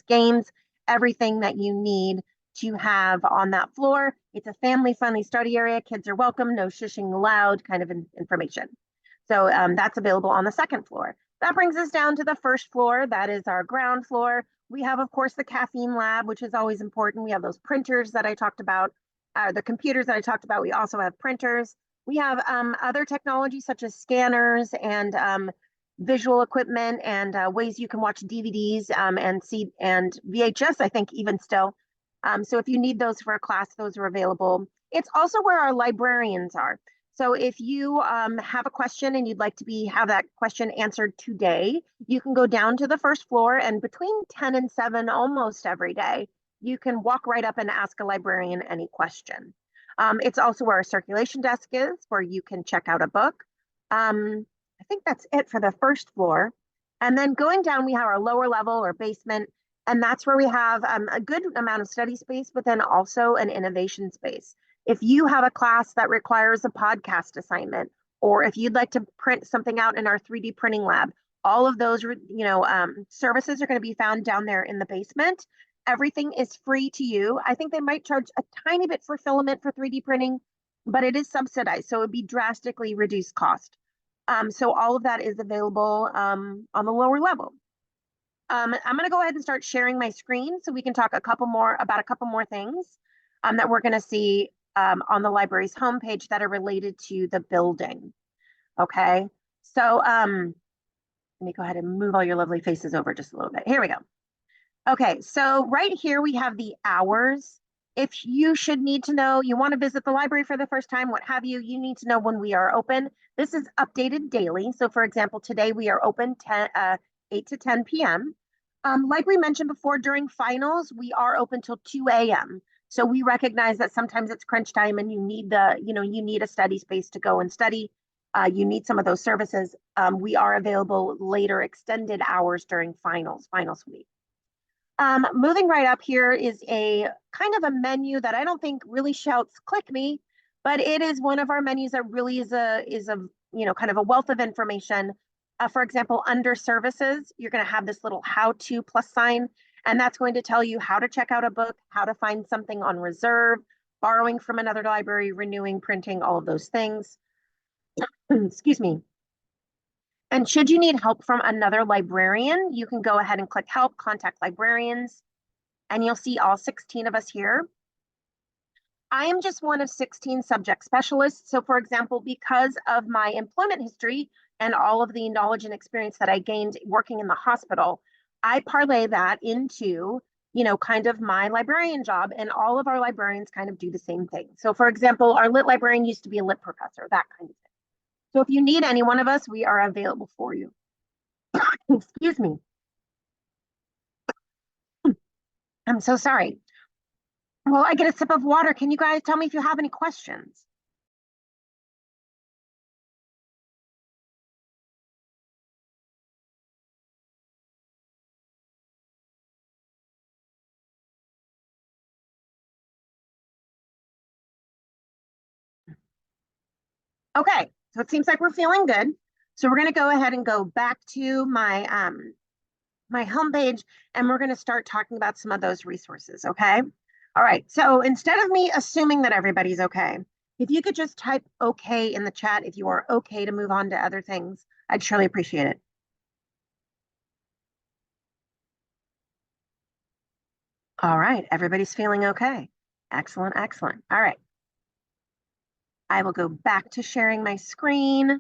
games, everything that you need to have on that floor. It's a family-friendly study area. Kids are welcome, no shushing allowed kind of information. So that's available on the second floor. That brings us down to the first floor. That is our ground floor. We have, of course, the caffeine lab, which is always important. We have those printers that I talked about, the computers that I talked about. We also have printers. We have other technologies such as scanners and visual equipment and ways you can watch DVDs and see and VHS, I think even still. So if you need those for a class, those are available. It's also where our librarians are. So if you have a question and you'd like to have that question answered today, you can go down to the first floor, and between 10 and 7 almost every day, you can walk right up and ask a librarian any question. It's also where our circulation desk is, where you can check out a book. I think that's it for the first floor. And then going down, we have our lower level or basement, and that's where we have a good amount of study space, but then also an innovation space. If you have a class that requires a podcast assignment, or if you'd like to print something out in our 3D printing lab, all of those services are going to be found down there in the basement. Everything is free to you. I think they might charge a tiny bit for filament for 3D printing, but it is subsidized, so it would be drastically reduced cost. So all of that is available on the lower level. I'm going to go ahead and start sharing my screen so we can talk about a couple more things that we're going to see on the library's homepage that are related to the building. Okay, so let me go ahead and move all your lovely faces over just a little bit. Here we go. Okay, so right here we have the hours. If you should need to know, you want to visit the library for the first time, what have you, you need to know when we are open. This is updated daily. So for example, today we are open 8 to 10 p.m. Like we mentioned before, during finals, we are open till 2 a.m. So we recognize that sometimes it's crunch time and you need you need a study space to go and study. You need some of those services. We are available later extended hours during finals week. Moving right up here is a kind of a menu that I don't think really shouts click me, but it is one of our menus that really is a kind of a wealth of information. For example, under services, you're going to have this little how to plus sign, and that's going to tell you how to check out a book, how to find something on reserve, borrowing from another library, renewing, printing, all of those things. Excuse me. And should you need help from another librarian, you can go ahead and click help, contact librarians, and you'll see all 16 of us here. I am just one of 16 subject specialists. So for example, because of my employment history and all of the knowledge and experience that I gained working in the hospital, I parlay that into, kind of my librarian job, and all of our librarians kind of do the same thing. So for example, our lit librarian used to be a lit professor, that kind of thing. So if you need any one of us, we are available for you. Excuse me. I'm so sorry. Well, I get a sip of water. Can you guys tell me if you have any questions? Okay, so it seems like we're feeling good. So we're going to go ahead and go back to my homepage, and we're going to start talking about some of those resources, okay? All right, so instead of me assuming that everybody's okay, if you could just type okay in the chat if you are okay to move on to other things, I'd surely appreciate it. All right, everybody's feeling okay. Excellent, excellent. All right. I will go back to sharing my screen.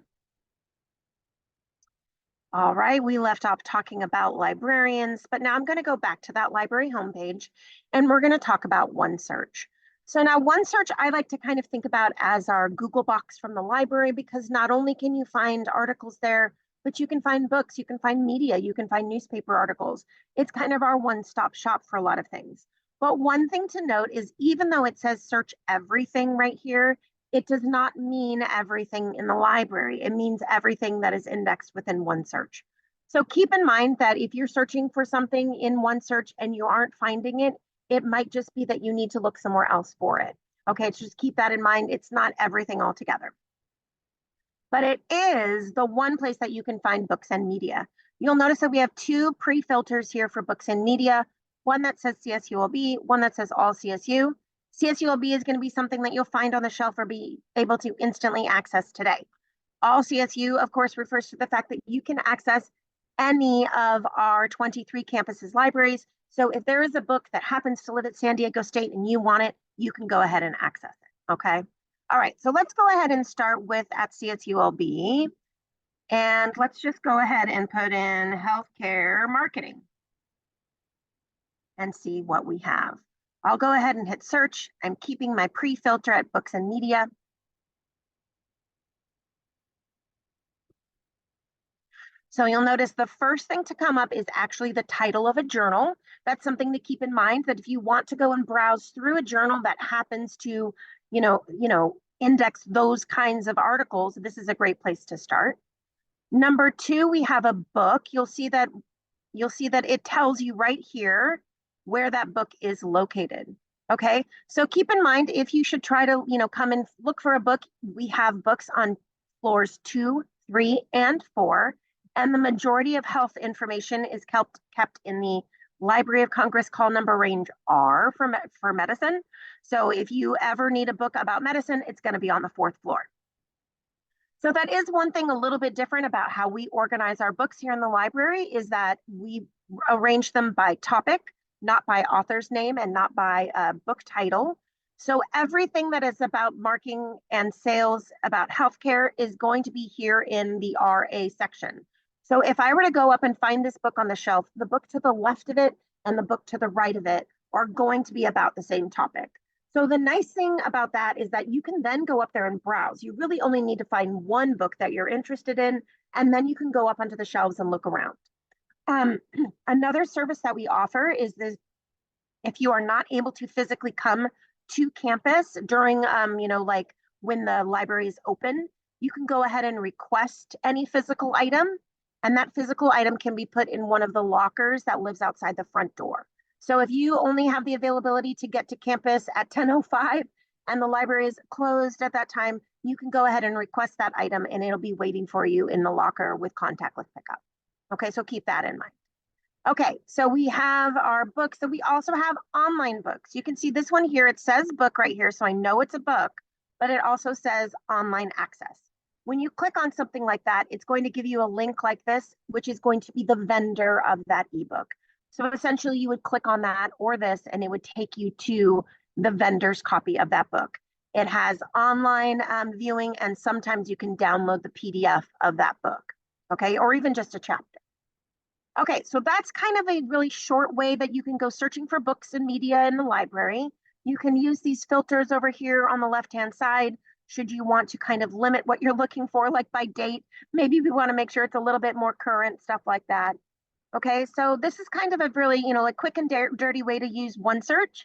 All right, we left off talking about librarians, but now I'm going to go back to that library homepage, and we're going to talk about OneSearch. So now OneSearch, I like to kind of think about as our Google box from the library, because not only can you find articles there, but you can find books, you can find media, you can find newspaper articles. It's kind of our one-stop shop for a lot of things. But one thing to note is even though it says search everything right here, it does not mean everything in the library. It means everything that is indexed within OneSearch. So keep in mind that if you're searching for something in OneSearch and you aren't finding it, it might just be that you need to look somewhere else for it. Okay, so just keep that in mind. It's not everything altogether. But it is the one place that you can find books and media. You'll notice that we have two pre-filters here for books and media. one that says CSULB, one that says all CSU. CSULB is going to be something that you'll find on the shelf or be able to instantly access today. All CSU, of course, refers to the fact that you can access any of our 23 campuses libraries. So if there is a book that happens to live at San Diego State and you want it, you can go ahead and access it, okay? All right, so let's go ahead and start with at CSULB. And let's just go ahead and put in healthcare marketing and see what we have. I'll go ahead and hit search. I'm keeping my pre-filter at books and media. So you'll notice the first thing to come up is actually the title of a journal. That's something to keep in mind, that if you want to go and browse through a journal that happens to, index those kinds of articles, this is a great place to start. Number two, we have a book. You'll see that it tells you right here where that book is located. Okay, so keep in mind, if you should try to, come and look for a book, we have books on floors 2, 3, and 4. And the majority of health information is kept in the Library of Congress call number range R for medicine. So if you ever need a book about medicine, it's going to be on the 4th floor. So that is one thing a little bit different about how we organize our books here in the library, is that we arrange them by topic, not by author's name and not by book title. So everything that is about marketing and sales about healthcare is going to be here in the RA section. So if I were to go up and find this book on the shelf, the book to the left of it and the book to the right of it are going to be about the same topic. So the nice thing about that is that you can then go up there and browse. You really only need to find one book that you're interested in, and then you can go up onto the shelves and look around. Another service that we offer is this: if you are not able to physically come to campus during, like when the library is open, you can go ahead and request any physical item, and that physical item can be put in one of the lockers that lives outside the front door. So if you only have the availability to get to campus at 10:05 and the library is closed at that time, you can go ahead and request that item and it'll be waiting for you in the locker with contactless pickup. Okay, so keep that in mind. Okay, so we have our books. So we also have online books. You can see this one here. It says book right here, so I know it's a book, but it also says online access. When you click on something like that, it's going to give you a link like this, which is going to be the vendor of that ebook. So essentially you would click on that or this, and it would take you to the vendor's copy of that book. It has online viewing, and sometimes you can download the PDF of that book, okay, or even just a chapter. Okay, so that's kind of a really short way that you can go searching for books and media in the library. You can use these filters over here on the left-hand side should you want to kind of limit what you're looking for, like by date. Maybe we want to make sure it's a little bit more current, stuff like that. Okay, so this is kind of a really, like quick and dirty way to use OneSearch.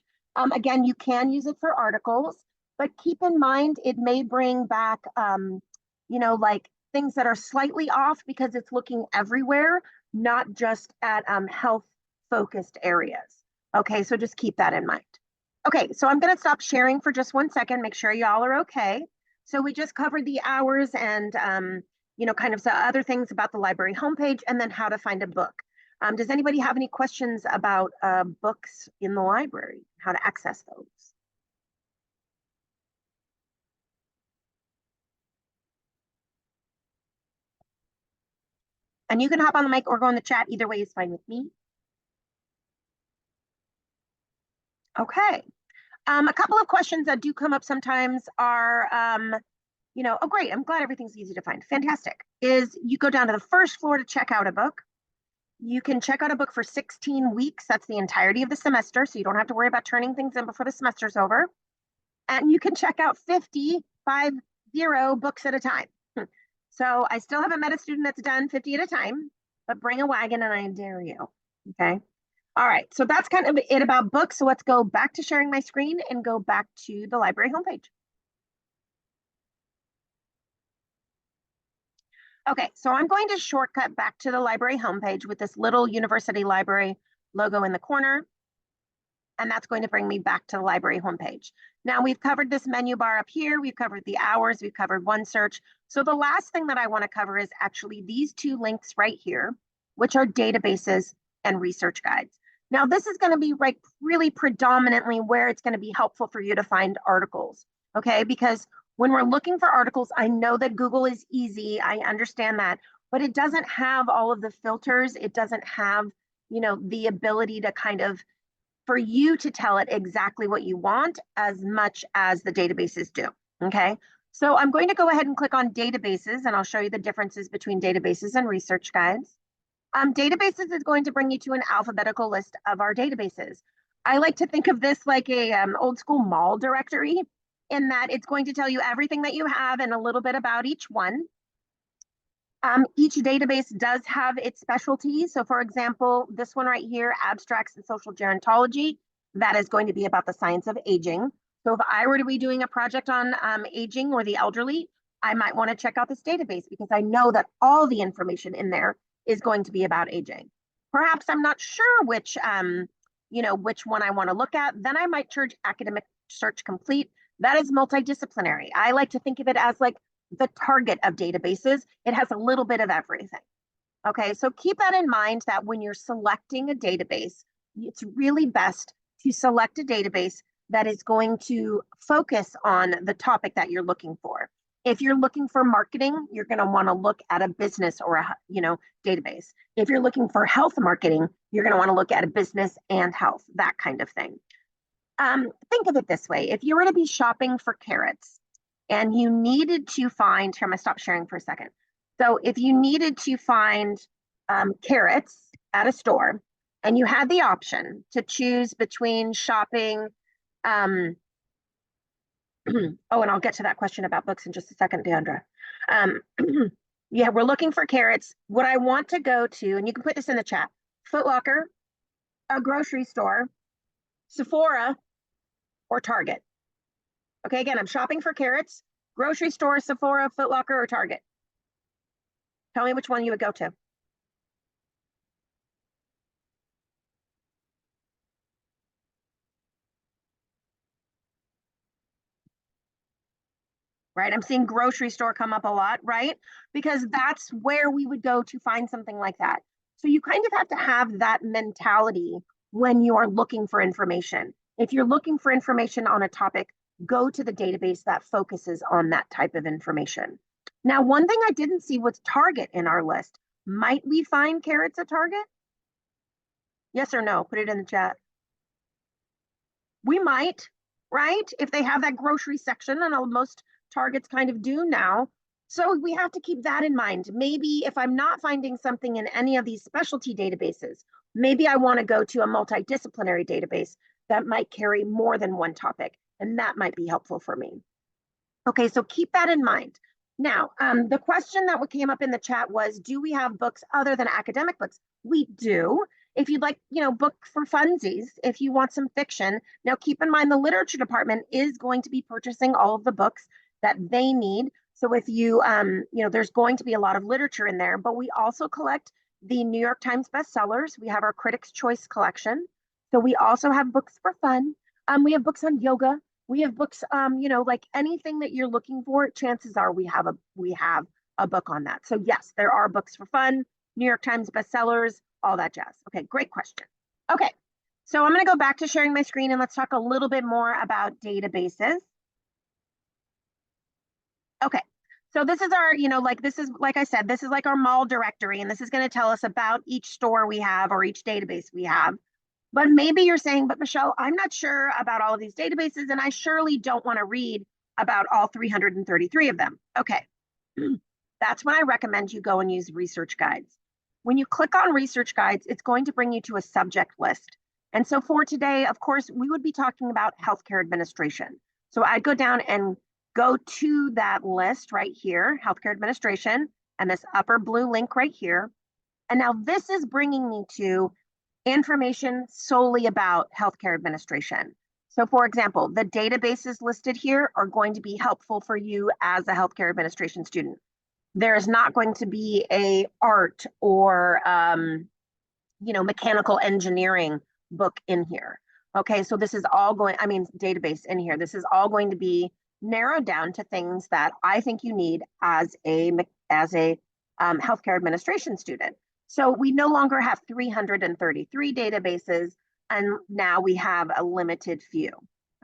Again, you can use it for articles, but keep in mind it may bring back, like things that are slightly off because it's looking everywhere, not just at health-focused areas. Okay, so just keep that in mind. Okay, so I'm going to stop sharing for just 1 second, make sure y'all are okay. So we just covered the hours and, kind of some other things about the library homepage and then how to find a book. Does anybody have any questions about books in the library, how to access those? And you can hop on the mic or go in the chat. Either way is fine with me. Okay. A couple of questions that do come up sometimes are, oh, great, I'm glad everything's easy to find. Fantastic. Is you go down to the first floor to check out a book. You can check out a book for 16 weeks. That's the entirety of the semester, so you don't have to worry about turning things in before the semester's over. And you can check out 50 books at a time. So I still haven't met a student that's done 50 at a time, but bring a wagon and I dare you, okay? All right, so that's kind of it about books. So let's go back to sharing my screen and go back to the library homepage. Okay, so I'm going to shortcut back to the library homepage with this little university library logo in the corner. And that's going to bring me back to the library homepage. Now we've covered this menu bar up here. We've covered the hours. We've covered OneSearch. So the last thing that I want to cover is actually these two links right here, which are databases and research guides. Now, this is going to be like really predominantly where it's going to be helpful for you to find articles, okay? Because when we're looking for articles, I know that Google is easy. I understand that, but it doesn't have all of the filters. It doesn't have, the ability to kind of for you to tell it exactly what you want as much as the databases do, okay? So I'm going to go ahead and click on databases, and I'll show you the differences between databases and research guides. Databases is going to bring you to an alphabetical list of our databases. I like to think of this like a old school mall directory in that it's going to tell you everything that you have and a little bit about each one. Each database does have its specialties. So for example, this one right here, abstracts and social gerontology, that is going to be about the science of aging. So if I were to be doing a project on aging or the elderly, I might want to check out this database because I know that all the information in there is going to be about aging. Perhaps I'm not sure which one I want to look at. Then I might search academic search complete. That is multidisciplinary. I like to think of it as like the target of databases. It has a little bit of everything. Okay, so keep that in mind that when you're selecting a database, it's really best to select a database that is going to focus on the topic that you're looking for. If you're looking for marketing, you're going to want to look at a business or a database. If you're looking for health marketing, you're going to want to look at a business and health, that kind of thing. Think of it this way. If you were to be shopping for carrots and you needed to find, here, I'm going to stop sharing for a second. So if you needed to find carrots at a store and you had the option to choose between shopping, oh, and I'll get to that question about books in just a second, Deandra. Yeah, we're looking for carrots. What I want to go to, and you can put this in the chat, Foot Locker, a grocery store, Sephora, or Target. Okay, again, I'm shopping for carrots, grocery store, Sephora, Foot Locker, or Target. Tell me which one you would go to. Right, I'm seeing grocery store come up a lot, right? Because that's where we would go to find something like that. So you kind of have to have that mentality when you are looking for information. If you're looking for information on a topic, go to the database that focuses on that type of information. Now, one thing I didn't see was Target in our list. Might we find carrots at Target? Yes or no? Put it in the chat. We might, right? If they have that grocery section, and most Targets kind of do now. So we have to keep that in mind. Maybe if I'm not finding something in any of these specialty databases, maybe I want to go to a multidisciplinary database that might carry more than one topic, and that might be helpful for me. Okay, so keep that in mind. Now, the question that came up in the chat was, do we have books other than academic books? We do. If you'd like, book for funsies, if you want some fiction. Now, keep in mind the literature department is going to be purchasing all of the books that they need. So if you, there's going to be a lot of literature in there, but we also collect the New York Times bestsellers. We have our Critics' Choice collection. So we also have books for fun. We have books on yoga. We have books, like anything that you're looking for, chances are we have a book on that. So yes, there are books for fun, New York Times bestsellers, all that jazz. Okay, great question. Okay, so I'm going to go back to sharing my screen and let's talk a little bit more about databases. Okay, so this is our, this is, like I said, this is like our mall directory, and this is going to tell us about each store we have or each database we have. But maybe you're saying, but Michelle, I'm not sure about all of these databases, and I surely don't want to read about all 333 of them. Okay, that's when I recommend you go and use research guides. When you click on research guides, it's going to bring you to a subject list. And so for today, of course, we would be talking about healthcare administration. So I'd go down and go to that list right here, healthcare administration, and this upper blue link right here. And now this is bringing me to information solely about healthcare administration. So for example, the databases listed here are going to be helpful for you as a healthcare administration student. There is not going to be a art or mechanical engineering book in here. Okay, so this is all database in here. This is all going to be narrowed down to things that I think you need as a healthcare administration student. So we no longer have 333 databases, and now we have a limited few.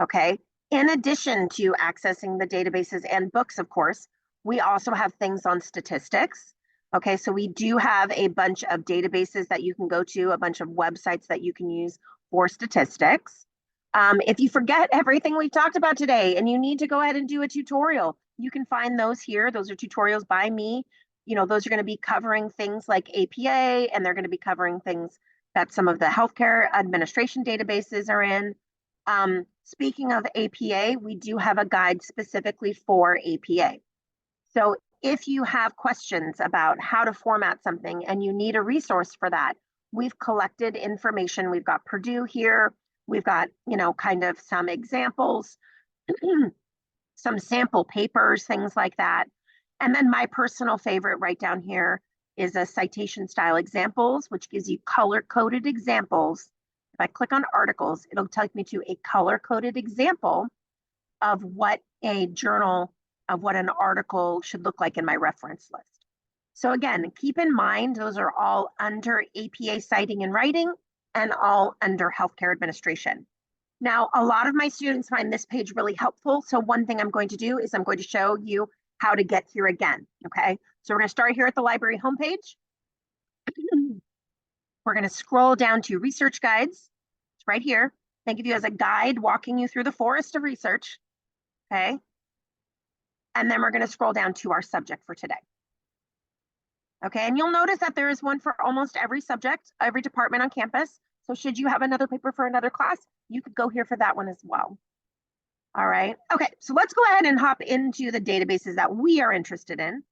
Okay. In addition to accessing the databases and books, of course, we also have things on statistics. Okay, so we do have a bunch of databases that you can go to, a bunch of websites that you can use for statistics. If you forget everything we've talked about today and you need to go ahead and do a tutorial, you can find those here. Those are tutorials by me. Those are going to be covering things like APA, and they're going to be covering things that some of the healthcare administration databases are in. Speaking of APA, we do have a guide specifically for APA. So if you have questions about how to format something and you need a resource for that, we've collected information. We've got Purdue here. We've got, kind of some examples, some sample papers, things like that. And then my personal favorite right down here is a citation style examples, which gives you color-coded examples. If I click on articles, it'll take me to a color-coded example of what a journal, of what an article should look like in my reference list. So again, keep in mind, those are all under APA citing and writing and all under healthcare administration. Now, a lot of my students find this page really helpful. So one thing I'm going to do is I'm going to show you how to get here again, okay? So we're gonna start here at the library homepage. We're gonna scroll down to research guides. It's right here. Think of you as a guide walking you through the forest of research, okay? And then we're gonna scroll down to our subject for today. Okay, and you'll notice that there is one for almost every subject, every department on campus. So should you have another paper for another class, you could go here for that one as well. All right, okay, so let's go ahead and hop into the databases that we are interested in.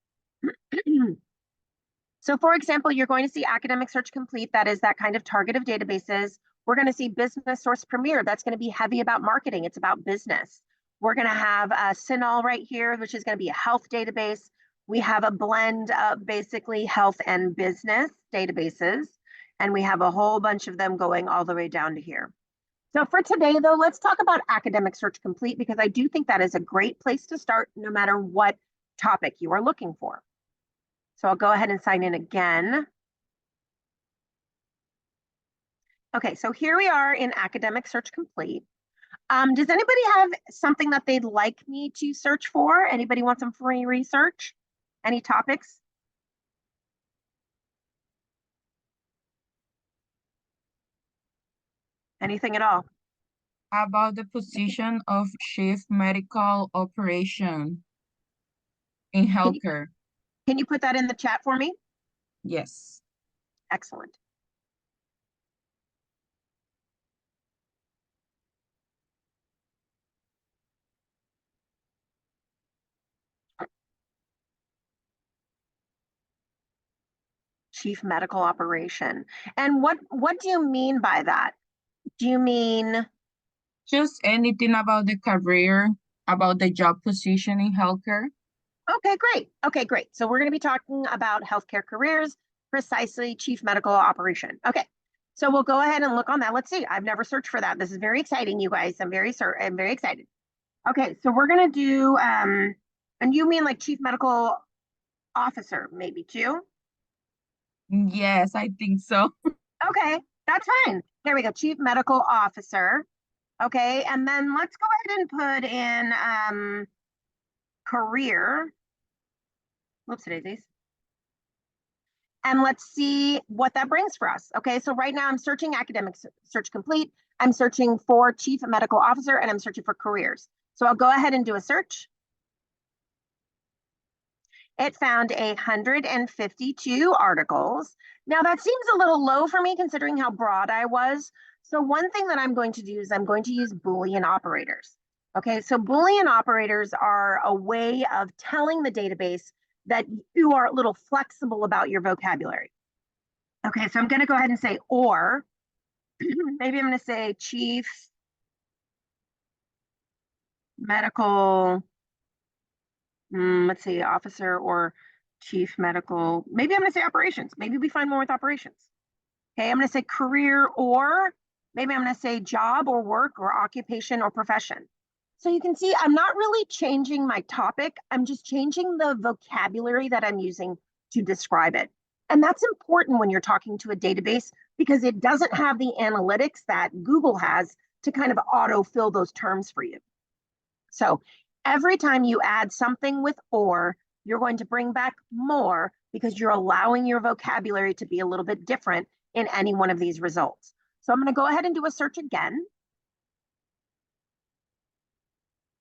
So for example, you're going to see Academic Search Complete, that is that kind of target of databases. We're gonna see Business Source Premier, that's gonna be heavy about marketing, it's about business. We're gonna have CINAHL right here, which is gonna be a health database. We have a blend of basically health and business databases, and we have a whole bunch of them going all the way down to here. So for today though, let's talk about Academic Search Complete, because I do think that is a great place to start no matter what topic you are looking for. So I'll go ahead and sign in again. Okay, so here we are in Academic Search Complete. Does anybody have something that they'd like me to search for? Anybody want some free research? Any topics? Anything at all? About the position of chief medical operation in Can you, healthcare. can you put that in the chat for me? Yes. Excellent. Chief medical operation. And what do you mean by that? Do you mean Just anything about the career, about the job position in healthcare. okay, great. Okay, great. So we're going to be talking about healthcare careers, precisely chief medical operation. Okay. So we'll go ahead and look on that. Let's see. I've never searched for that. This is very exciting, you guys. I'm very excited. Okay, so we're going to do and you mean like chief medical officer maybe too? Yes, I think so. Okay, that's fine. There we go. Chief medical officer. Okay, and then let's go ahead and put in career. Whoops, daisies. And let's see what that brings for us. Okay, so right now I'm searching Academic Search Complete. I'm searching for Chief Medical Officer, and I'm searching for careers. So I'll go ahead and do a search. It found 152 articles. Now that seems a little low for me considering how broad I was. So one thing that I'm going to do is I'm going to use Boolean operators. Okay, so Boolean operators are a way of telling the database that you are a little flexible about your vocabulary. Okay, so I'm going to go ahead and say or. Maybe I'm going to say chief medical, let's see, officer or chief medical. Maybe I'm going to say operations. Maybe we find more with operations. Okay, I'm going to say career, or maybe I'm going to say job or work or occupation or profession. So you can see I'm not really changing my topic. I'm just changing the vocabulary that I'm using to describe it. And that's important when you're talking to a database because it doesn't have the analytics that Google has to kind of auto-fill those terms for you. So every time you add something with or, you're going to bring back more because you're allowing your vocabulary to be a little bit different in any one of these results. So I'm going to go ahead and do a search again.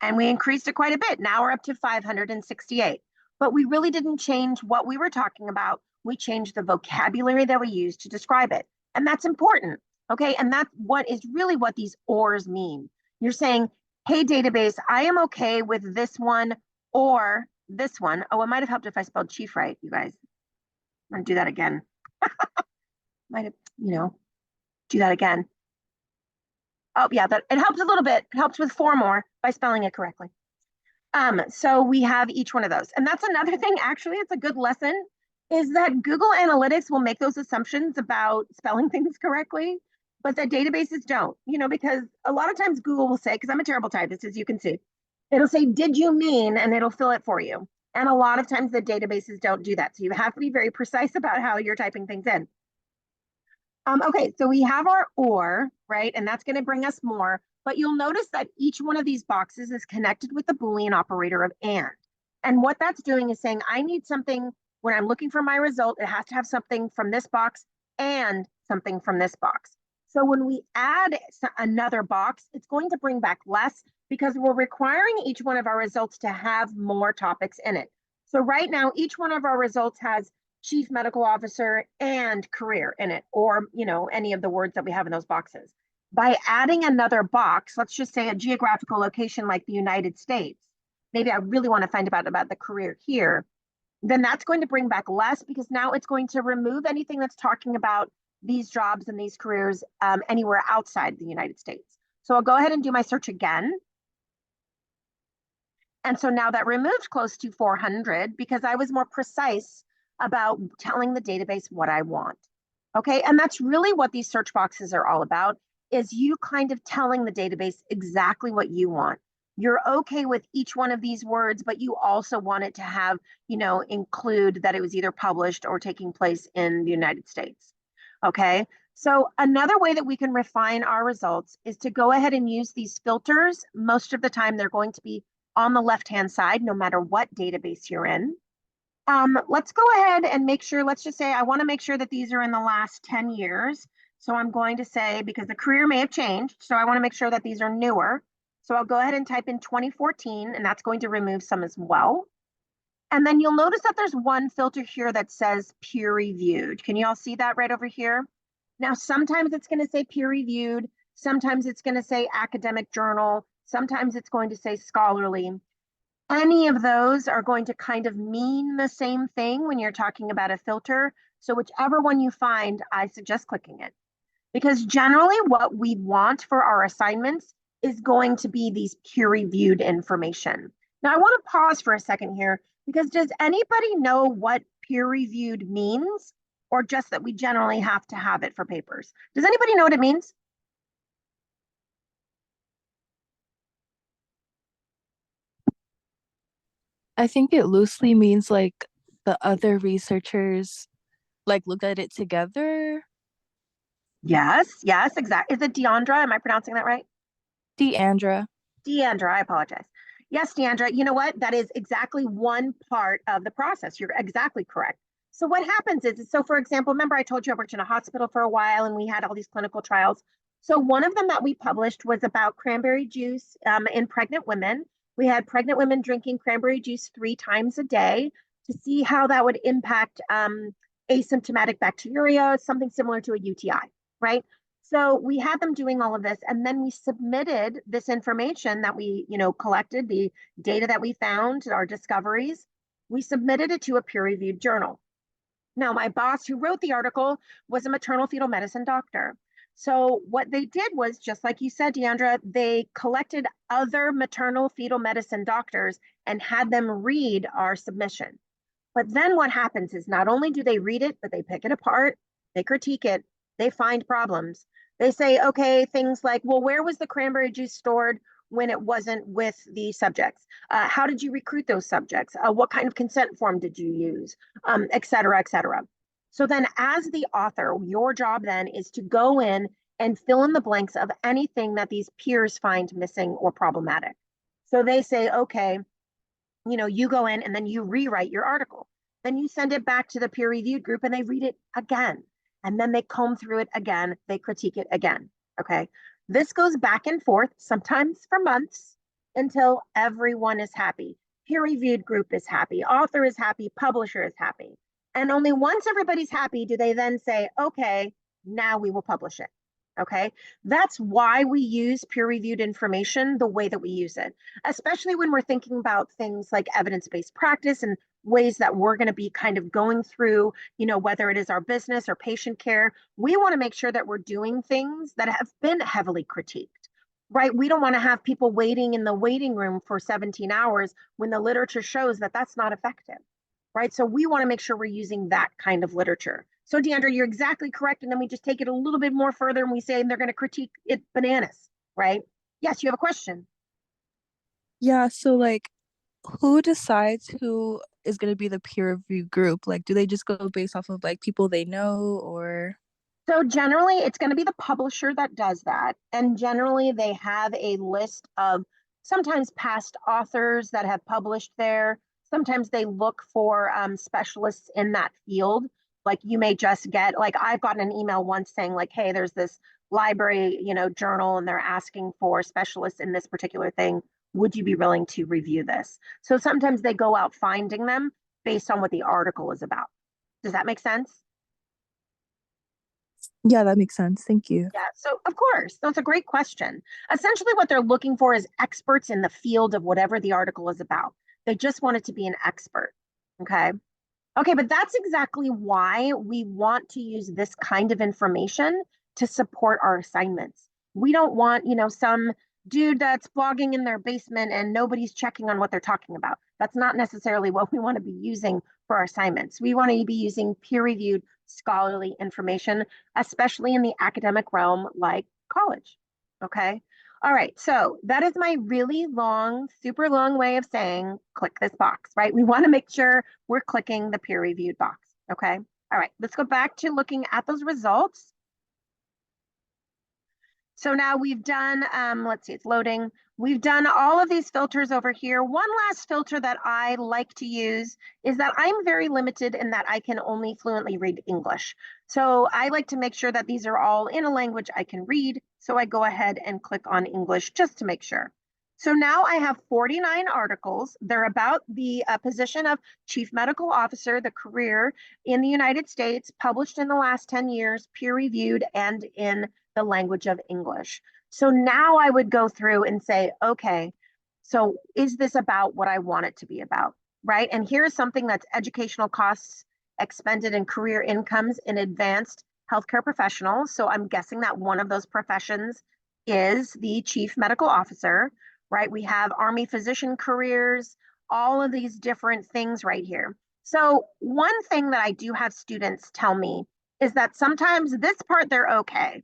And we increased it quite a bit. Now we're up to 568. But we really didn't change what we were talking about. We changed the vocabulary that we used to describe it. And that's important. Okay. And that's what is really what these ors mean. You're saying, hey, database, I am okay with this one or this one. Oh, it might have helped if I spelled chief right, you guys. I'm going to do that again. Might have, do that again. Oh, yeah, that it helps a little bit. It helps with 4 more by spelling it correctly. So we have each one of those. And that's another thing, actually, it's a good lesson, is that Google Analytics will make those assumptions about spelling things correctly, but the databases don't, because a lot of times Google will say, because I'm a terrible typist, as you can see, it'll say, did you mean, and it'll fill it for you. And a lot of times the databases don't do that. So you have to be very precise about how you're typing things in. Okay, so we have our or, right? And that's going to bring us more. But you'll notice that each one of these boxes is connected with the Boolean operator of and. And what that's doing is saying, I need something when I'm looking for my result, it has to have something from this box and something from this box. So when we add another box, it's going to bring back less because we're requiring each one of our results to have more topics in it. So right now, each one of our results has chief medical officer and career in it, or any of the words that we have in those boxes. By adding another box, let's just say a geographical location like the United States, maybe I really want to find about the career here, then that's going to bring back less because now it's going to remove anything that's talking about these jobs and these careers anywhere outside the United States. So I'll go ahead and do my search again. And so now that removes close to 400 because I was more precise about telling the database what I want. Okay, and that's really what these search boxes are all about, is you kind of telling the database exactly what you want. You're okay with each one of these words, but you also want it to have, include that it was either published or taking place in the United States. Okay, so another way that we can refine our results is to go ahead and use these filters. Most of the time, they're going to be on the left-hand side, no matter what database you're in. Let's go ahead and make sure, let's just say I want to make sure that these are in the last 10 years. So I'm going to say, because the career may have changed, so I want to make sure that these are newer. So I'll go ahead and type in 2014, and that's going to remove some as well. And then you'll notice that there's one filter here that says peer reviewed. Can you all see that right over here? Now, sometimes it's going to say peer reviewed. Sometimes it's going to say academic journal. Sometimes it's going to say scholarly. Any of those are going to kind of mean the same thing when you're talking about a filter. So whichever one you find, I suggest clicking it. Because generally what we want for our assignments is going to be these peer-reviewed information. Now I want to pause for a second here, because does anybody know what peer-reviewed means? Or just that we generally have to have it for papers? Does anybody know what it means? I think it loosely means like the other researchers like looked at it together. Yes, exactly. Is it Deandra? Am I pronouncing that right? Deandra. Deandra, I apologize. Yes, Deandra, you know what? That is exactly one part of the process. You're exactly correct. So what happens is, so for example, remember I told you I worked in a hospital for a while and we had all these clinical trials. So one of them that we published was about cranberry juice in pregnant women. We had pregnant women drinking cranberry juice 3 times a day to see how that would impact asymptomatic bacteria, something similar to a UTI, right? So we had them doing all of this, and then we submitted this information that we, collected, the data that we found, our discoveries. We submitted it to a peer-reviewed journal. Now, my boss who wrote the article was a maternal fetal medicine doctor. So what they did was, just like you said, Deandra, they collected other maternal fetal medicine doctors and had them read our submission. But then what happens is not only do they read it, but they pick it apart, they critique it, they find problems. They say, okay, things like, well, where was the cranberry juice stored when it wasn't with the subjects? How did you recruit those subjects? What kind of consent form did you use? Et cetera, et cetera. So then as the author, your job then is to go in and fill in the blanks of anything that these peers find missing or problematic. So they say, okay, you go in and then you rewrite your article. Then you send it back to the peer reviewed group and they read it again. And then they comb through it again, they critique it again. Okay. This goes back and forth, sometimes for months, until everyone is happy. Peer reviewed group is happy, author is happy, publisher is happy. And only once everybody's happy do they then say, okay, now we will publish it. Okay. That's why we use peer reviewed information the way that we use it, especially when we're thinking about things like evidence-based practice and ways that we're going to be kind of going through, whether it is our business or patient care. We want to make sure that we're doing things that have been heavily critiqued, right? We don't want to have people waiting in the waiting room for 17 hours when the literature shows that that's not effective, right? So we want to make sure we're using that kind of literature. So Deandra, you're exactly correct. And then we just take it a little bit more further and we say they're going to critique it bananas, right? Yes, you have a question. Yeah, so like who decides who is going to be the peer review group? Like, do they just go based off of like people they know or? So generally, it's going to be the publisher that does that. And generally, they have a list of sometimes past authors that have published there. Sometimes they look for specialists in that field. Like you may just get, like I've gotten an email once saying like, hey, there's this library, journal, and they're asking for specialists in this particular thing. Would you be willing to review this? So sometimes they go out finding them based on what the article is about. Does that make sense? Yeah, that makes sense. Thank you. Yeah, so of course, that's a great question. Essentially, what they're looking for is experts in the field of whatever the article is about. They just want it to be an expert. Okay. Okay, but that's exactly why we want to use this kind of information to support our assignments. We don't want, some dude that's blogging in their basement and nobody's checking on what they're talking about. That's not necessarily what we want to be using for our assignments. We want to be using peer-reviewed scholarly information, especially in the academic realm like college. Okay. All right, so that is my really long, super long way of saying click this box, right? We want to make sure we're clicking the peer-reviewed box, okay? All right, let's go back to looking at those results. So now we've done, let's see, it's loading. We've done all of these filters over here. One last filter that I like to use is that I'm very limited in that I can only fluently read English. So I like to make sure that these are all in a language I can read. So I go ahead and click on English just to make sure. So now I have 49 articles. They're about the position of Chief Medical Officer, the career in the United States, published in the last 10 years, peer-reviewed, and in the language of English. So now I would go through and say, okay, so is this about what I want it to be about, right? And here's something that's educational costs expended in career incomes in advanced healthcare professionals. So I'm guessing that one of those professions is the chief medical officer, right? We have Army physician careers, all of these different things right here. So one thing that I do have students tell me is that sometimes this part they're okay,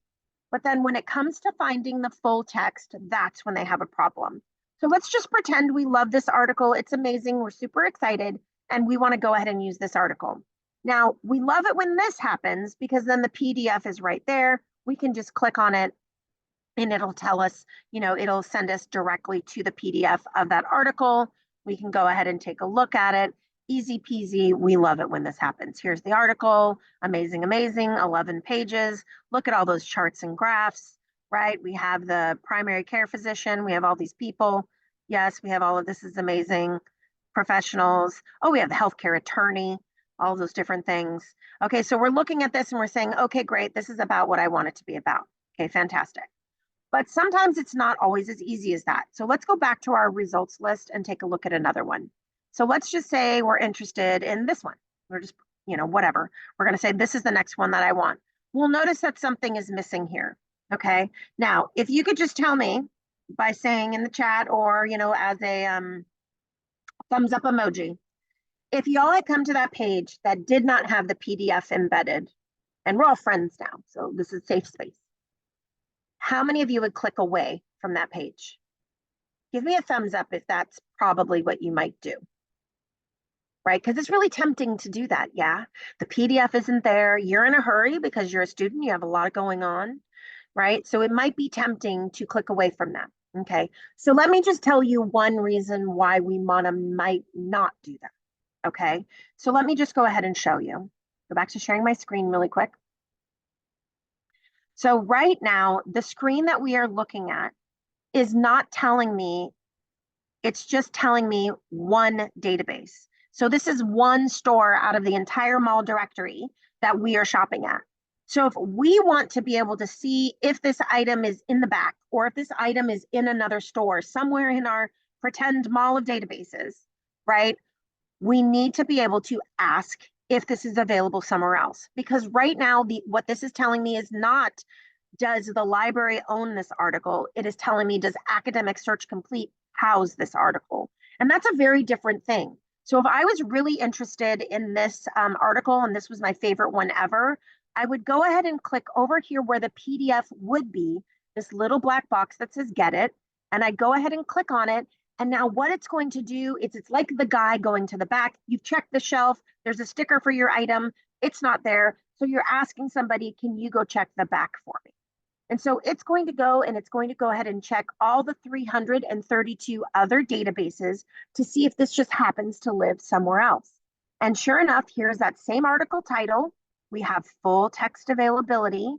but then when it comes to finding the full text, that's when they have a problem. So let's just pretend we love this article. It's amazing. We're super excited and we want to go ahead and use this article. Now, we love it when this happens because then the PDF is right there. We can just click on it and it'll tell us, it'll send us directly to the PDF of that article. We can go ahead and take a look at it. Easy peasy. We love it when this happens. Here's the article. Amazing, amazing. 11 pages. Look at all those charts and graphs, right? We have the primary care physician. We have all these people. Yes, we have all of this is amazing. Professionals. Oh, we have the healthcare attorney, all those different things. Okay, so we're looking at this and we're saying, okay, great. This is about what I want it to be about. Okay, fantastic. But sometimes it's not always as easy as that. So let's go back to our results list and take a look at another one. So let's just say we're interested in this one. We're just, whatever. We're going to say this is the next one that I want. We'll notice that something is missing here. Okay. Now, if you could just tell me by saying in the chat or, as a thumbs up emoji, if y'all had come to that page that did not have the PDF embedded, and we're all friends now, so this is safe space. How many of you would click away from that page? Give me a thumbs up if that's probably what you might do. right? Because it's really tempting to do that. Yeah. The PDF isn't there. You're in a hurry because you're a student. You have a lot going on, right? So it might be tempting to click away from that. Okay. So let me just tell you one reason why we might not do that. Okay. So let me just go ahead and show you. Go back to sharing my screen really quick. So right now, the screen that we are looking at is not telling me, it's just telling me one database. So this is one store out of the entire mall directory that we are shopping at. So if we want to be able to see if this item is in the back or if this item is in another store somewhere in our pretend mall of databases, right? We need to be able to ask if this is available somewhere else. Because right now, what this is telling me is not, does the library own this article? It is telling me, does Academic Search Complete house this article? And that's a very different thing. So if I was really interested in this article, and this was my favorite one ever, I would go ahead and click over here where the PDF would be, this little black box that says get it, and I go ahead and click on it. And now what it's going to do is it's like the guy going to the back. You've checked the shelf. There's a sticker for your item. It's not there. So you're asking somebody, can you go check the back for me? And so it's going to go and it's going to go ahead and check all the 332 other databases to see if this just happens to live somewhere else. And sure enough, here's that same article title. We have full text availability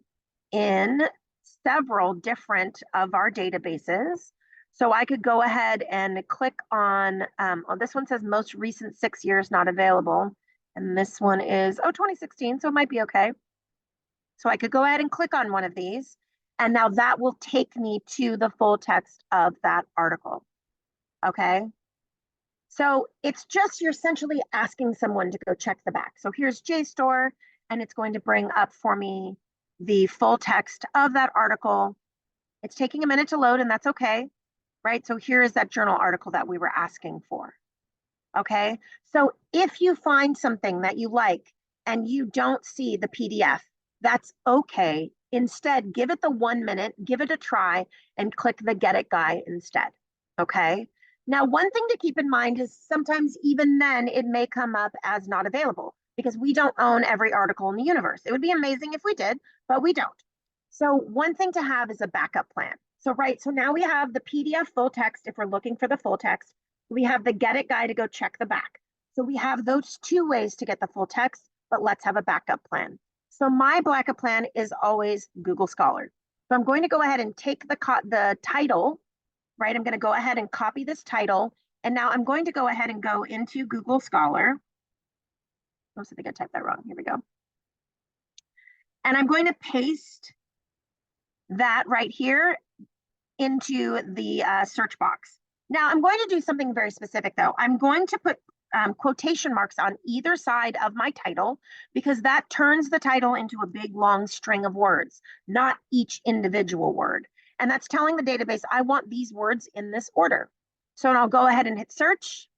in several different of our databases. So I could go ahead and click on, this one says most recent 6 years not available. And this one is, 2016, so it might be okay. So I could go ahead and click on one of these. And now that will take me to the full text of that article. Okay. So it's just, you're essentially asking someone to go check the back. So here's JSTOR, and it's going to bring up for me the full text of that article. It's taking a minute to load, and that's okay, right? So here is that journal article that we were asking for. Okay. So if you find something that you like and you don't see the PDF, that's okay. Instead, give it the 1 minute, give it a try, and click the Get It guy instead. Okay. Now, one thing to keep in mind is sometimes even then it may come up as not available because we don't own every article in the universe. It would be amazing if we did, but we don't. So one thing to have is a backup plan. So, right, so now we have the PDF full text if we're looking for the full text. We have the Get It guy to go check the back. So we have those two ways to get the full text, but let's have a backup plan. So my backup plan is always Google Scholar. So I'm going to go ahead and take the title, right? I'm going to go ahead and copy this title. And now I'm going to go ahead and go into Google Scholar. Oops, I think I typed that wrong. Here we go. And I'm going to paste that right here into the search box. Now I'm going to do something very specific though. I'm going to put quotation marks on either side of my title because that turns the title into a big long string of words, not each individual word. And that's telling the database, I want these words in this order. So I'll go ahead and hit search.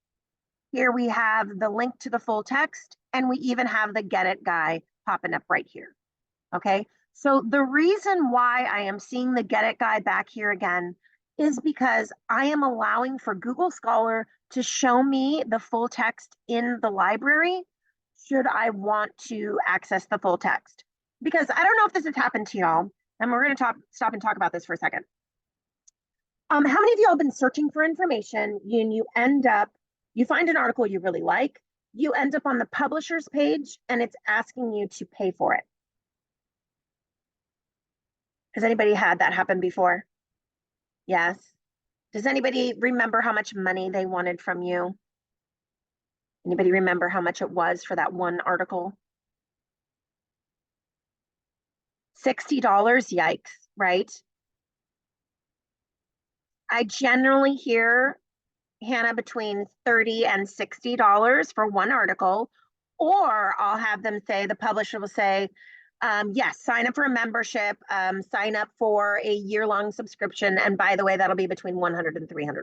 Here we have the link to the full text, and we even have the Get It guy popping up right here. Okay, so the reason why I am seeing the Get It guy back here again is because I am allowing for Google Scholar to show me the full text in the library should I want to access the full text. Because I don't know if this has happened to y'all, and we're going to stop and talk about this for a second. How many of y'all have been searching for information and you find an article you really like, you end up on the publisher's page and it's asking you to pay for it? Has anybody had that happen before? Yes. Does anybody remember how much money they wanted from you? Anybody remember how much it was for that one article? $60, yikes, right? I generally hear, Hannah, between $30 and $60 for one article, or I'll have them say, the publisher will say, yes, sign up for a membership, sign up for a year-long subscription. And by the way, that'll be between $100 and $300.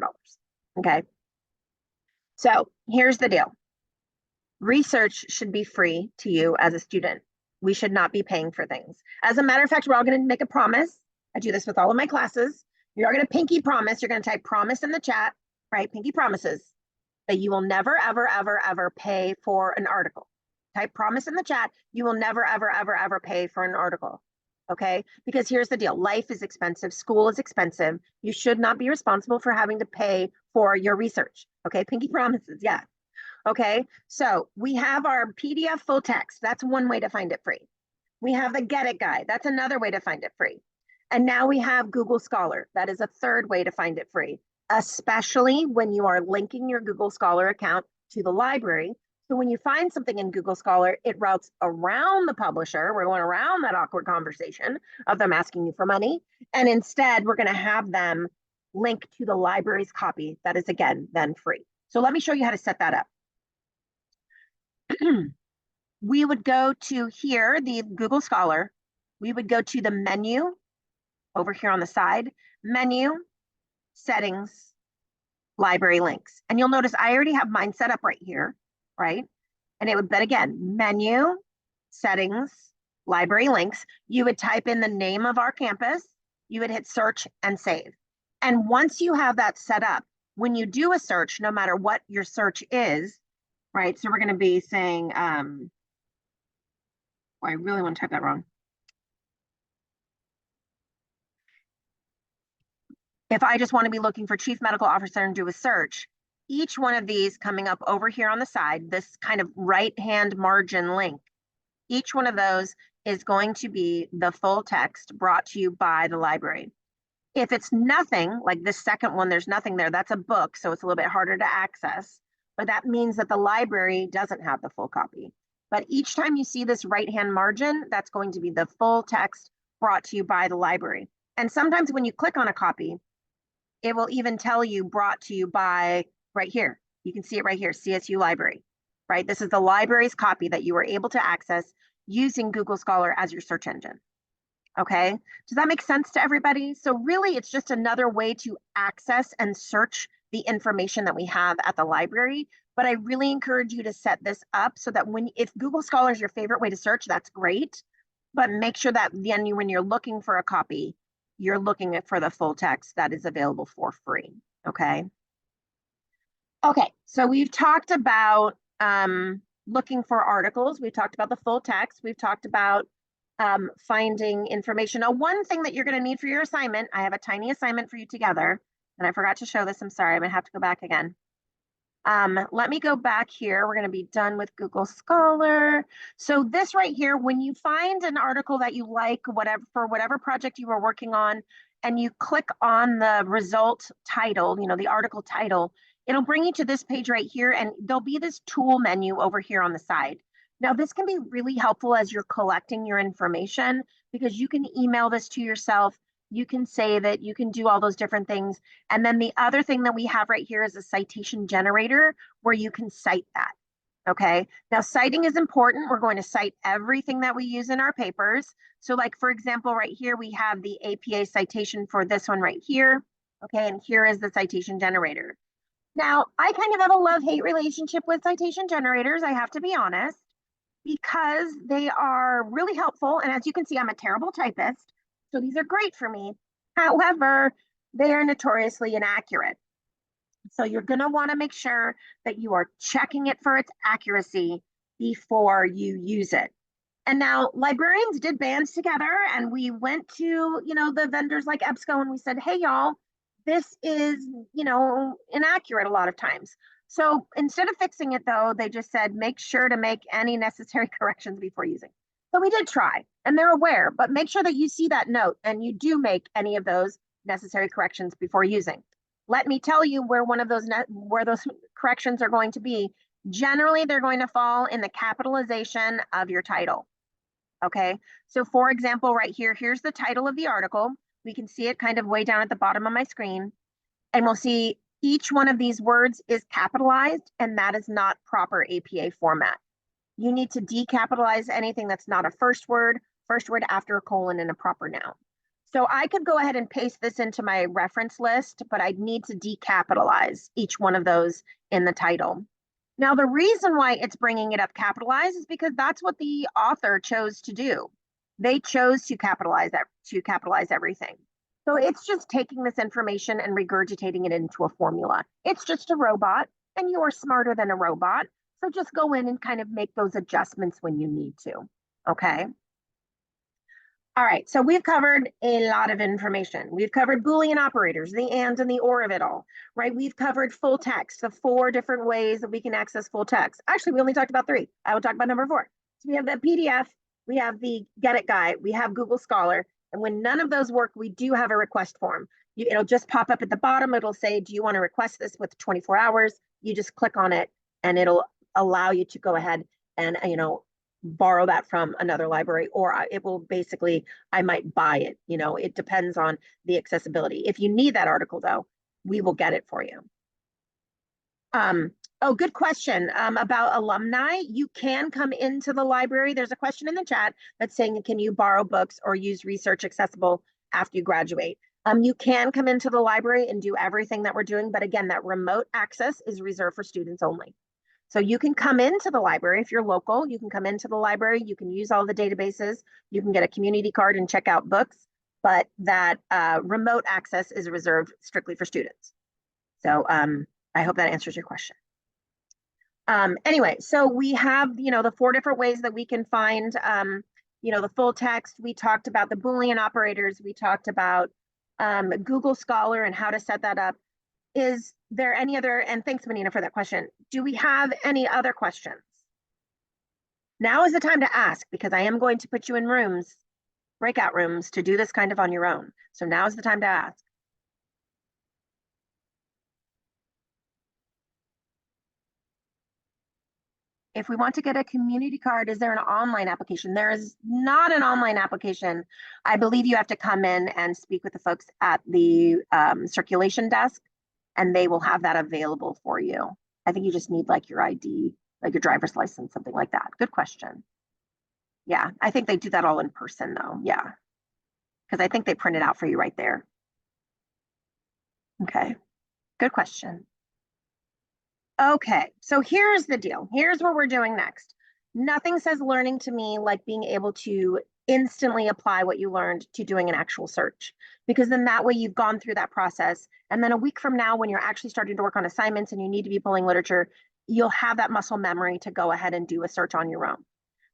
Okay. So here's the deal. Research should be free to you as a student. We should not be paying for things. As a matter of fact, we're all going to make a promise. I do this with all of my classes. You're going to pinky promise. You're going to type promise in the chat, right? Pinky promises that you will never, ever, ever, ever pay for an article. Type promise in the chat. You will never, ever, ever, ever pay for an article. Okay? Because here's the deal. Life is expensive. School is expensive. You should not be responsible for having to pay for your research. Okay? Pinky promises. Yeah. Okay? So we have our PDF full text. That's one way to find it free. We have the Get It guide. That's another way to find it free. And now we have Google Scholar. That is a third way to find it free, especially when you are linking your Google Scholar account to the library. So when you find something in Google Scholar, it routes around the publisher. We're going around that awkward conversation of them asking you for money. And instead, we're going to have them link to the library's copy. That is, again, then free. So let me show you how to set that up. We would go to here, the Google Scholar. We would go to the menu over here on the side, menu, settings, library links. And you'll notice I already have mine set up right here, right? And it would, but again, menu, settings, library links. You would type in the name of our campus. You would hit search and save. And once you have that set up, when you do a search, no matter what your search is, right? So we're going to be saying, I really want to type that wrong. If I just want to be looking for chief medical officer and do a search, each one of these coming up over here on the side, this kind of right-hand margin link, each one of those is going to be the full text brought to you by the library. If it's nothing, like this second one, there's nothing there, that's a book, so it's a little bit harder to access, but that means that the library doesn't have the full copy. But each time you see this right-hand margin, that's going to be the full text brought to you by the library. And sometimes when you click on a copy, it will even tell you brought to you by right here. You can see it right here, CSU Library, right? This is the library's copy that you were able to access using Google Scholar as your search engine. Okay, does that make sense to everybody? So really, it's just another way to access and search the information that we have at the library. But I really encourage you to set this up so that if Google Scholar is your favorite way to search, that's great. But make sure that then when you're looking for a copy, you're looking for the full text that is available for free. Okay. Okay, so we've talked about looking for articles. We've talked about the full text. We've talked about finding information. Now, one thing that you're going to need for your assignment, I have a tiny assignment for you together, and I forgot to show this. I'm sorry, I'm going to have to go back again. Let me go back here. We're going to be done with Google Scholar. So this right here, when you find an article that you like, for whatever project you were working on, and you click on the result title, the article title, it'll bring you to this page right here, and there'll be this tool menu over here on the side. Now, this can be really helpful as you're collecting your information because you can email this to yourself. You can save it, you can do all those different things. And then the other thing that we have right here is a citation generator where you can cite that. Okay, now citing is important. We're going to cite everything that we use in our papers. So like, for example, right here, we have the APA citation for this one right here. Okay, and here is the citation generator. Now, I kind of have a love-hate relationship with citation generators, I have to be honest, because they are really helpful. And as you can see, I'm a terrible typist. So these are great for me. However, they are notoriously inaccurate. So you're going to want to make sure that you are checking it for its accuracy before you use it. And now librarians did band together and we went to, the vendors like EBSCO and we said, hey, y'all, this is, inaccurate a lot of times. So instead of fixing it, though, they just said, make sure to make any necessary corrections before using. So we did try, and they're aware, but make sure that you see that note and you do make any of those necessary corrections before using. Let me tell you where where those corrections are going to be. Generally, they're going to fall in the capitalization of your title. Okay, so for example, right here, here's the title of the article. We can see it kind of way down at the bottom of my screen, and we'll see each one of these words is capitalized, and that is not proper APA format. You need to decapitalize anything that's not a first word after a colon, and a proper noun. So I could go ahead and paste this into my reference list, but I'd need to decapitalize each one of those in the title. Now, the reason why it's bringing it up capitalized is because that's what the author chose to do. They chose to capitalize everything. So it's just taking this information and regurgitating it into a formula. It's just a robot. and you are smarter than a robot. So just go in and kind of make those adjustments when you need to. Okay. All right, so we've covered a lot of information. We've covered Boolean operators, the and the or of it all, right? We've covered full text, the 4 different ways that we can access full text. Actually, we only talked about 3. I will talk about number 4. So we have the PDF, we have the Get It Guide, we have Google Scholar, and when none of those work, we do have a request form. It'll just pop up at the bottom. It'll say, do you want to request this with 24 hours? You just click on it and it'll allow you to go ahead and, borrow that from another library, or it will basically, I might buy it. It depends on the accessibility. If you need that article though, we will get it for you. Oh, good question about alumni. You can come into the library. There's a question in the chat that's saying, can you borrow books or use research accessible after you graduate? You can come into the library and do everything that we're doing, but again, that remote access is reserved for students only. So you can come into the library if you're local. You can come into the library. You can use all the databases. You can get a community card and check out books, but that remote access is reserved strictly for students. So I hope that answers your question. Anyway, so we have, the 4 different ways that we can find, the full text. We talked about the Boolean operators. We talked about Google Scholar and how to set that up. Is there any other, and thanks, Manina, for that question. Do we have any other questions? Now is the time to ask, because I am going to put you in rooms, breakout rooms, to do this kind of on your own. So now is the time to ask. If we want to get a community card, is there an online application? There is not an online application. I believe you have to come in and speak with the folks at the circulation desk, and they will have that available for you. I think you just need like your ID, like your driver's license, something like that. Good question. Yeah, I think they do that all in person though. Yeah, because I think they print it out for you right there. Okay, good question. Okay, so here's the deal. Here's what we're doing next. Nothing says learning to me like being able to instantly apply what you learned to doing an actual search, because then that way you've gone through that process. And then a week from now, when you're actually starting to work on assignments and you need to be pulling literature, you'll have that muscle memory to go ahead and do a search on your own.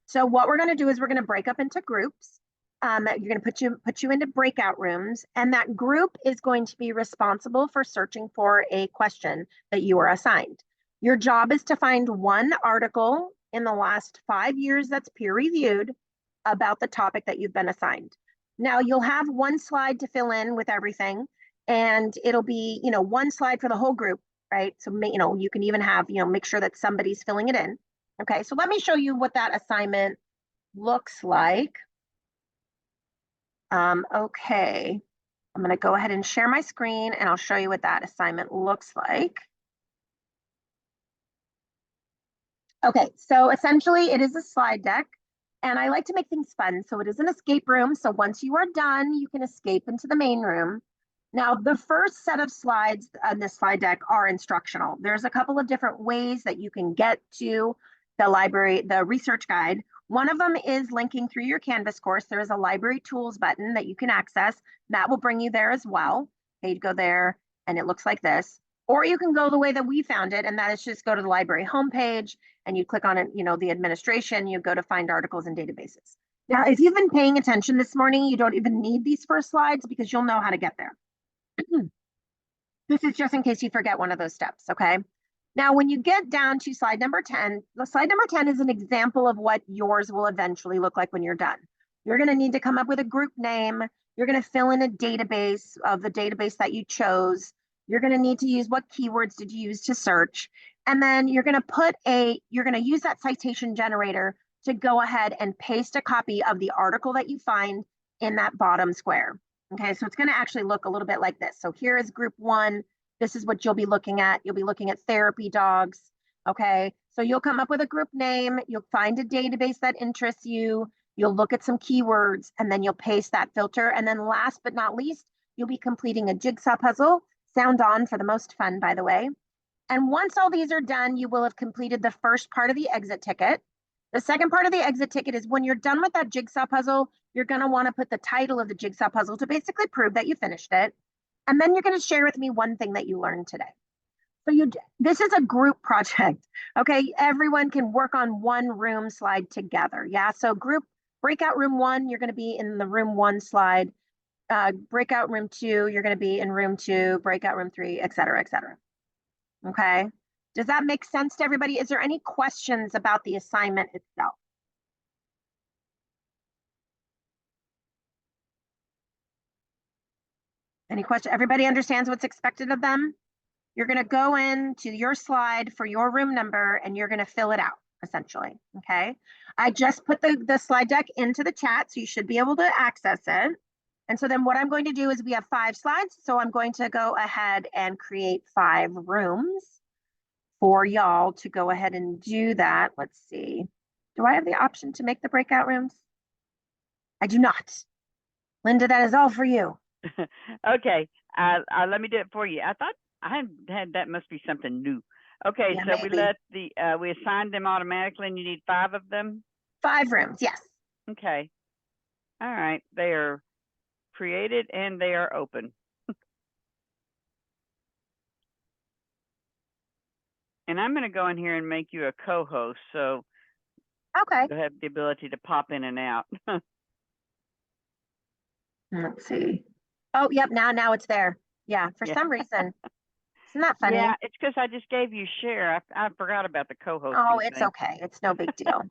So what we're going to do is we're going to break up into groups. You're going to put you into breakout rooms, and that group is going to be responsible for searching for a question that you are assigned. Your job is to find one article in the last 5 years that's peer reviewed about the topic that you've been assigned. Now you'll have one slide to fill in with everything, and it'll be, one slide for the whole group, right? So, you can even have, make sure that somebody's filling it in. Okay, so let me show you what that assignment looks like. Okay, I'm gonna go ahead and share my screen and I'll show you what that assignment looks like. Okay, so essentially it is a slide deck, and I like to make things fun. So it is an escape room. So once you are done, you can escape into the main room. Now, the first set of slides on this slide deck are instructional. There's a couple of different ways that you can get to the library, the research guide. One of them is linking through your Canvas course. There is a library tools button that you can access. That will bring you there as well. Okay, you go there and it looks like this. Or you can go the way that we found it, and that is just go to the library homepage and you click on it, the administration, you go to find articles and databases. Now, if you've been paying attention this morning, you don't even need these first slides because you'll know how to get there. This is just in case you forget one of those steps, okay? Now, when you get down to slide number 10, the slide number 10 is an example of what yours will eventually look like when you're done. You're going to need to come up with a group name. You're going to fill in a database of the database that you chose. You're going to need to use what keywords did you use to search. And then you're going to use that citation generator to go ahead and paste a copy of the article that you find in that bottom square. Okay, so it's going to actually look a little bit like this. So here is group 1. This is what you'll be looking at. You'll be looking at therapy dogs. Okay, so you'll come up with a group name. You'll find a database that interests you. You'll look at some keywords, and then you'll paste that filter. And then last but not least, you'll be completing a jigsaw puzzle. Sound on for the most fun, by the way. And once all these are done, you will have completed the first part of the exit ticket. The second part of the exit ticket is when you're done with that jigsaw puzzle, you're going to want to put the title of the jigsaw puzzle to basically prove that you finished it. And then you're going to share with me one thing that you learned today. So this is a group project. Okay, everyone can work on one room slide together. Yeah, so breakout room 1, you're going to be in the room 1 slide. Breakout room 2, you're going to be in room 2. Breakout room 3, et cetera, et cetera. Okay, does that make sense to everybody? Is there any questions about the assignment itself? Any question? Everybody understands what's expected of them? You're going to go into your slide for your room number and you're going to fill it out, essentially. Okay. I just put the slide deck into the chat, so you should be able to access it. And so then what I'm going to do is we have 5 slides. So I'm going to go ahead and create 5 rooms for y'all to go ahead and do that. Let's see. Do I have the option to make the breakout rooms? I do not. Linda, that is all for you. Okay, let me do it for you. I thought I had that must be something new. Okay, Yeah, so maybe. we assigned them automatically, and you need 5 of them. 5 rooms, yes. Okay, all right. They are created and they are open. And I'm going to go in here and make you a co-host, so Okay. you'll have the ability to pop in and out. Let's see. Oh, yep. Now it's there. Yeah. For some reason. Isn't that funny? Yeah, it's because I just gave you share. I forgot about the co-host. Oh, it's okay. It's no big deal.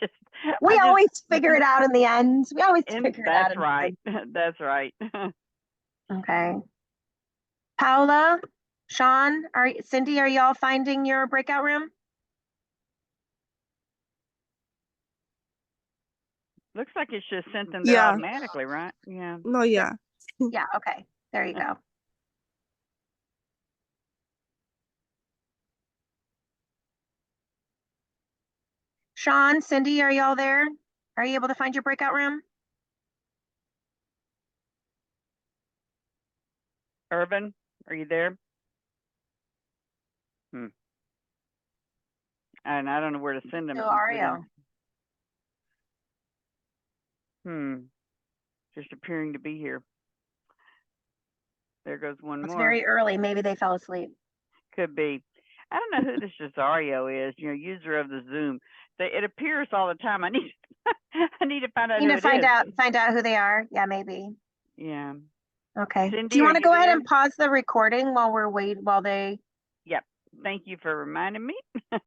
just, We always figure it out in the end. We always figure it out. That's right. That's right. Okay. Paula, Sean, Cindy, are y'all finding your breakout room? Looks like it's just sent them there automatically, right? Yeah. No, yeah. Yeah. Okay. There you go. Sean, Cindy, are y'all there? Are you able to find your breakout room? Urban, are you there? And I don't know where to send them. So Ario. Just appearing to be here. There goes one It's more. very early. Maybe they fell asleep. Could be. I don't know who this Cesario is, user of the Zoom. It appears all the time. I need to find out You who need to find out who they are. Yeah, maybe. Yeah. Okay. Cindy, do you want to go ahead there? and pause the recording while they? Yep. Thank you for reminding me.